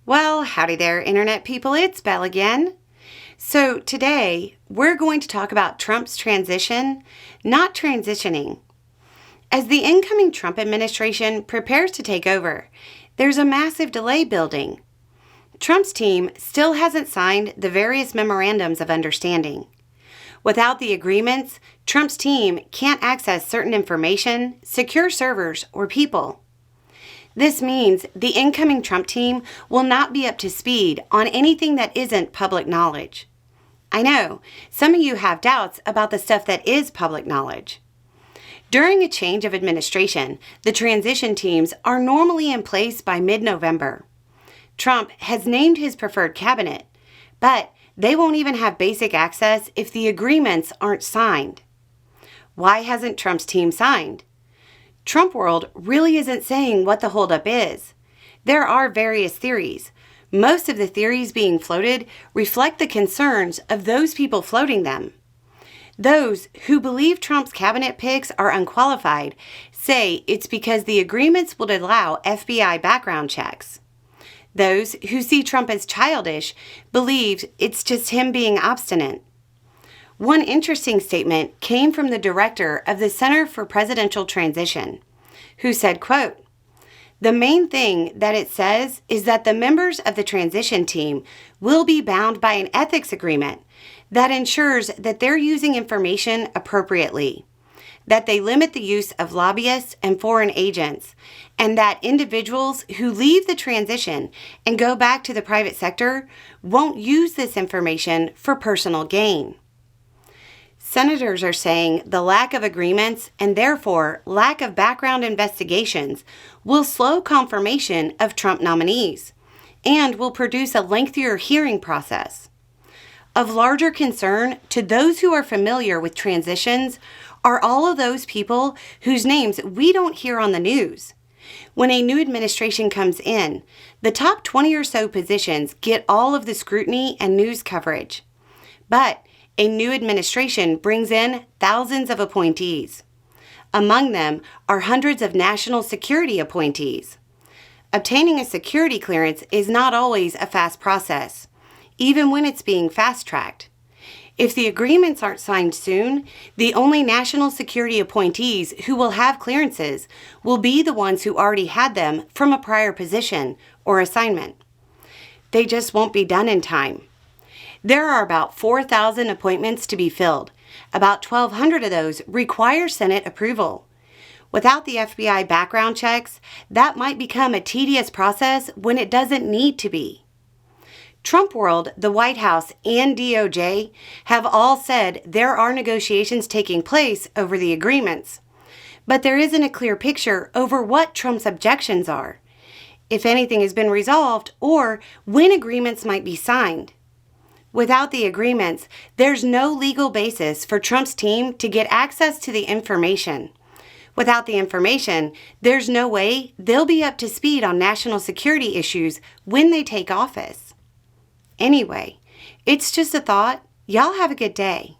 Well, howdy there, Internet people. It's Belle again. So today, we're going to talk about Trump's transition, not transitioning. As the incoming Trump administration prepares to take over, there's a massive delay building. Trump's team still hasn't signed the various memorandums of understanding. Without the agreements, Trump's team can't access certain information, secure servers, or people. This means the incoming Trump team will not be up to speed on anything that isn't public knowledge. I know, some of you have doubts about the stuff that is public knowledge. During a change of administration, the transition teams are normally in place by mid-November. Trump has named his preferred cabinet, but they won't even have basic access if the agreements aren't signed. Why hasn't Trump's team signed? Trump world really isn't saying what the holdup is. There are various theories. Most of the theories being floated reflect the concerns of those people floating them. Those who believe Trump's cabinet picks are unqualified say it's because the agreements would allow FBI background checks. Those who see Trump as childish believe it's just him being obstinate. One interesting statement came from the director of the Center for Presidential Transition, who said, quote, "The main thing that it says is that the members of the transition team will be bound by an ethics agreement that ensures that they're using information appropriately, that they limit the use of lobbyists and foreign agents, and that individuals who leave the transition and go back to the private sector won't use this information for personal gain." Senators are saying the lack of agreements and therefore lack of background investigations will slow confirmation of Trump nominees and will produce a lengthier hearing process. Of larger concern to those who are familiar with transitions are all of those people whose names we don't hear on the news. When a new administration comes in, the top 20 or so positions get all of the scrutiny and news coverage. But a new administration brings in thousands of appointees. Among them are hundreds of national security appointees. Obtaining a security clearance is not always a fast process, even when it's being fast-tracked. If the agreements aren't signed soon, the only national security appointees who will have clearances will be the ones who already had them from a prior position or assignment. They just won't be done in time. There are about 4,000 appointments to be filled. About 1,200 of those require Senate approval. Without the FBI background checks, that might become a tedious process when it doesn't need to be. Trump world, the White House, and DOJ have all said there are negotiations taking place over the agreements. But there isn't a clear picture over what Trump's objections are, if anything has been resolved, or when agreements might be signed. Without the agreements, there's no legal basis for Trump's team to get access to the information. Without the information, there's no way they'll be up to speed on national security issues when they take office. Anyway, it's just a thought. Y'all have a good day.